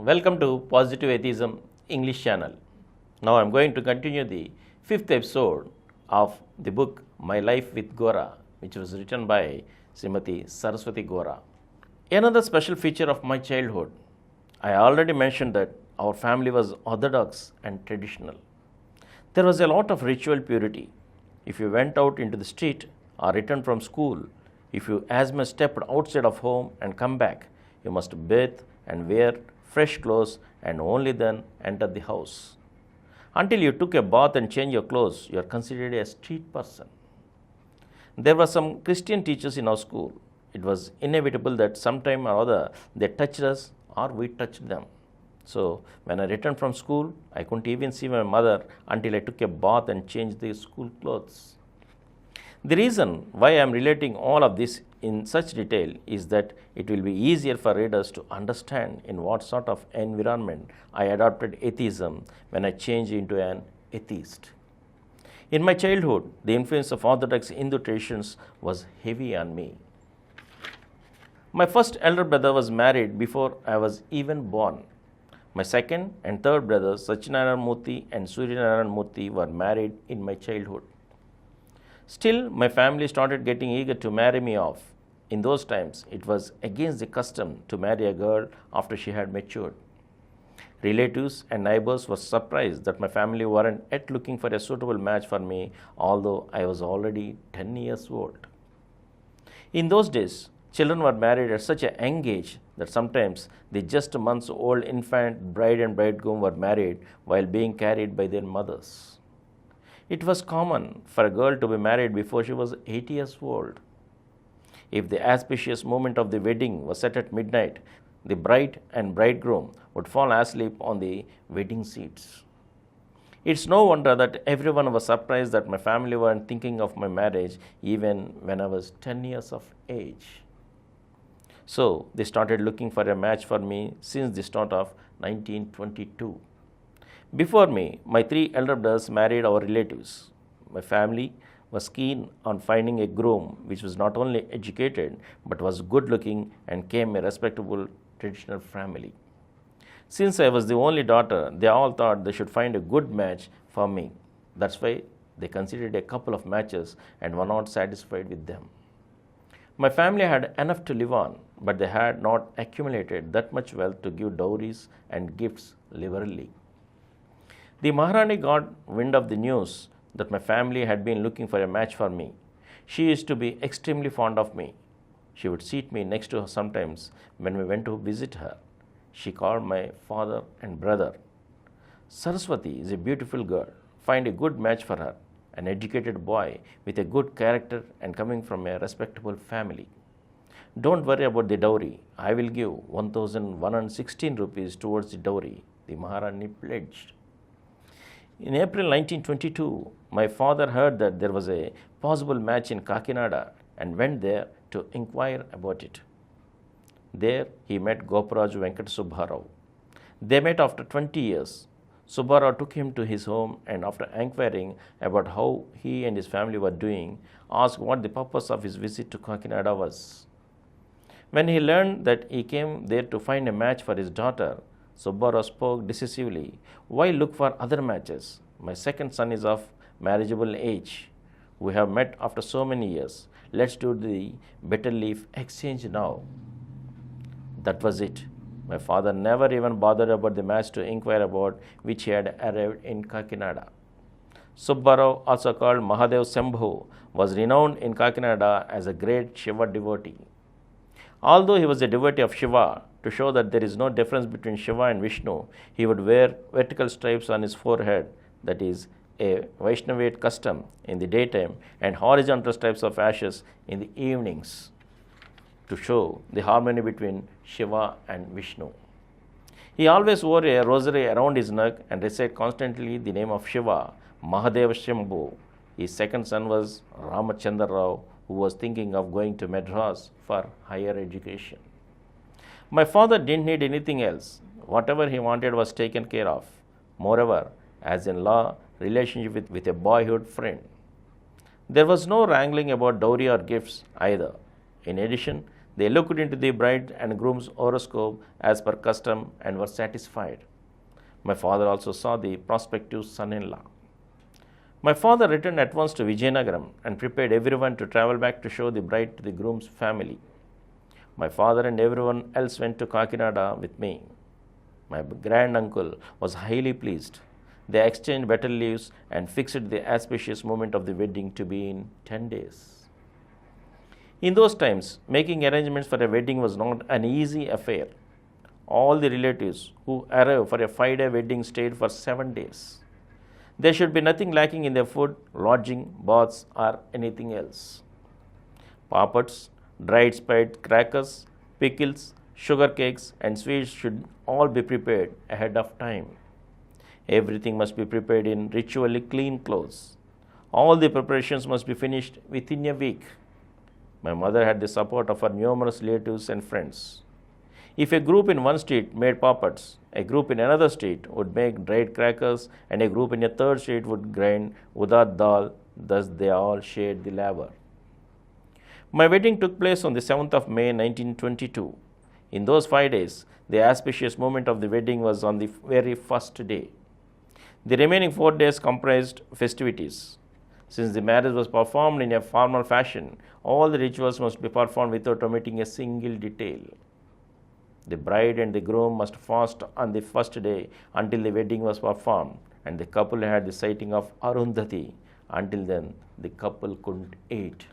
Welcome to Positive Atheism English channel. Now I am going to continue the fifth episode of the book My Life with Gora, which was written by Srimati Saraswati Gora. Another special feature of my childhood, I already mentioned that our family was orthodox and traditional. There was a lot of ritual purity. If you went out into the street or returned from school, if you as much stepped outside of home and come back, you must bathe and wear fresh clothes and only then enter the house. Until you took a bath and changed your clothes, you are considered a street person. There were some Christian teachers in our school. It was inevitable that sometime or other they touched us or we touched them. So when I returned from school, I couldn't even see my mother until I took a bath and changed the school clothes. The reason why I am relating all of this in such detail is that it will be easier for readers to understand in what sort of environment I adopted atheism when I changed into an atheist. In my childhood, the influence of Orthodox Hindu traditions was heavy on me. My first elder brother was married before I was even born. My second and third brothers, Sachinarayan Murthy and Suryanarayan Murthy, were married in my childhood. Still, my family started getting eager to marry me off. In those times, it was against the custom to marry a girl after she had matured. Relatives and neighbors were surprised that my family weren't yet looking for a suitable match for me, although I was already 10 years old. In those days, children were married at such a young age that sometimes the just months old infant bride and bridegroom were married while being carried by their mothers. It was common for a girl to be married before she was 8 years old. If the auspicious moment of the wedding was set at midnight, the bride and bridegroom would fall asleep on the wedding seats. It's no wonder that everyone was surprised that my family weren't thinking of my marriage even when I was 10 years of age. So they started looking for a match for me since the start of 1922. Before me, my three elder brothers married our relatives. My family was keen on finding a groom which was not only educated but was good looking and came a respectable traditional family. Since I was the only daughter, they all thought they should find a good match for me. That's why they considered a couple of matches and were not satisfied with them. My family had enough to live on, but they had not accumulated that much wealth to give dowries and gifts liberally. The Maharani got wind of the news that my family had been looking for a match for me. She used to be extremely fond of me. She would seat me next to her sometimes when we went to visit her. She called my father and brother. Saraswati is a beautiful girl. Find a good match for her, an educated boy with a good character and coming from a respectable family. Don't worry about the dowry. I will give 1,116 rupees towards the dowry, the Maharani pledged. In April 1922, my father heard that there was a possible match in Kakinada and went there to inquire about it. There he met Gopuraju Venkat Subbarao. They met after 20 years. Subbarao took him to his home and after inquiring about how he and his family were doing, asked what the purpose of his visit to Kakinada was. When he learned that he came there to find a match for his daughter, Subbarao spoke decisively. Why look for other matches? My second son is of marriageable age. We have met after so many years. Let's do the better leaf exchange now. That was it. My father never even bothered about the match to inquire about which he had arrived in Kakinada. Subbarao, also called Mahadev Sambhu, was renowned in Kakinada as a great Shiva devotee. Although he was a devotee of Shiva, to show that there is no difference between Shiva and Vishnu, he would wear vertical stripes on his forehead, that is a Vaishnavite custom in the daytime, and horizontal stripes of ashes in the evenings to show the harmony between Shiva and Vishnu. He always wore a rosary around his neck and recited constantly the name of Shiva, Mahadeva Shambhu. His second son was Ramachandra Rao, who was thinking of going to Madras for higher education. My father didn't need anything else. Whatever he wanted was taken care of. Moreover, as in law, relationship with a boyhood friend. There was no wrangling about dowry or gifts either. In addition, They looked into the bride and groom's horoscope as per custom and were satisfied. My father also saw the prospective son-in-law. My father returned at once to Vijayanagaram and prepared everyone to travel back to show the bride to the groom's family. My father and everyone else went to Kakinada with me. My granduncle was highly pleased. They exchanged better leaves and fixed the auspicious moment of the wedding to be in 10 days. In those times, making arrangements for a wedding was not an easy affair. All the relatives who arrived for a 5-day wedding stayed for 7 days. There should be nothing lacking in their food, lodging, baths, or anything else. Papads, dried spiced crackers, pickles, sugar cakes, and sweets should all be prepared ahead of time. Everything must be prepared in ritually clean clothes. All the preparations must be finished within a week. My mother had the support of her numerous relatives and friends. If a group in one street made papads, a group in another street would make dried crackers, and a group in a third street would grind udad dal. Thus they all shared the labor. My wedding took place on the 7th of May 1922. In those 5 days, the auspicious moment of the wedding was on the very first day. The remaining 4 days comprised festivities. Since the marriage was performed in a formal fashion, all the rituals must be performed without omitting a single detail. The bride and the groom must fast on the first day until the wedding was performed, and the couple had the sighting of Arundhati. Until then, the couple couldn't eat.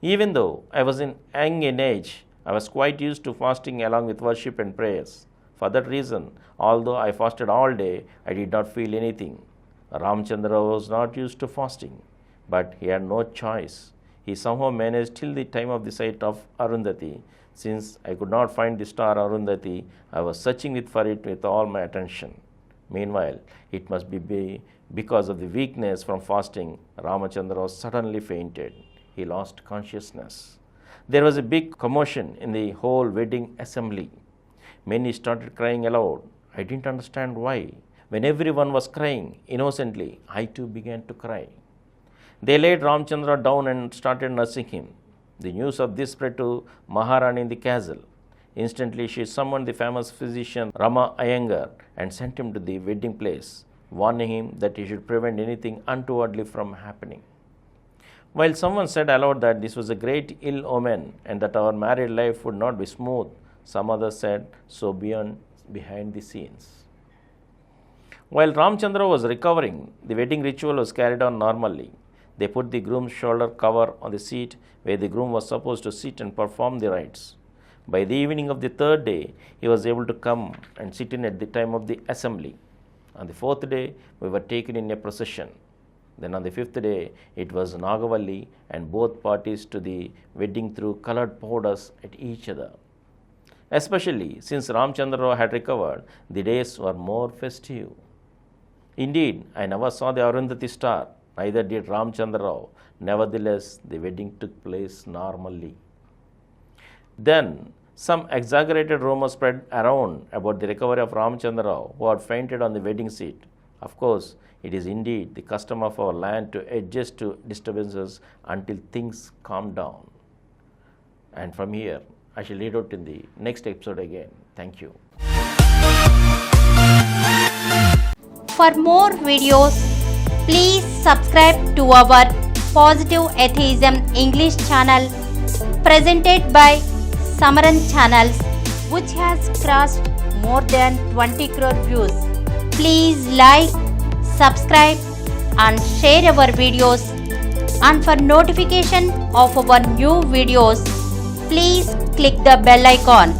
Even though I was young in age, I was quite used to fasting along with worship and prayers. For that reason, although I fasted all day, I did not feel anything. Ramchandra was not used to fasting, but he had no choice. He somehow managed till the time of the sight of Arundhati. Since I could not find the star Arundhati, I was searching for it with all my attention. Meanwhile, it must be because of the weakness from fasting, Ramachandra suddenly fainted. He lost consciousness. There was a big commotion in the whole wedding assembly. Many started crying aloud. I didn't understand why. When everyone was crying innocently, I too began to cry. They laid Ramchandra down and started nursing him. The news of this spread to Maharani in the castle. Instantly, she summoned the famous physician Rama Iyengar and sent him to the wedding place, warning him that he should prevent anything untowardly from happening. While someone said aloud that this was a great ill omen and that our married life would not be smooth, some others said so behind the scenes. While Ramchandra was recovering, the wedding ritual was carried on normally. They put the groom's shoulder cover on the seat where the groom was supposed to sit and perform the rites. By the evening of the third day, he was able to come and sit in at the time of the assembly. On the fourth day, we were taken in a procession. Then on the fifth day, it was Nagavalli, and both parties to the wedding threw colored powders at each other. Especially since Ramchandra had recovered, the days were more festive. Indeed, I never saw the Arundhati star, neither did Ramchandra. Nevertheless, the wedding took place normally. Then, some exaggerated rumors spread around about the recovery of Ramchandra, who had fainted on the wedding seat. Of course, it is indeed the custom of our land to adjust to disturbances until things calm down. And from here, I shall read out in the next episode again. Thank you. For more videos, please subscribe to our Positive Atheism English channel presented by Samaram channels, which has crossed more than 20 crore views. Please like, subscribe and share our videos, and for notification of our new videos, please click the bell icon.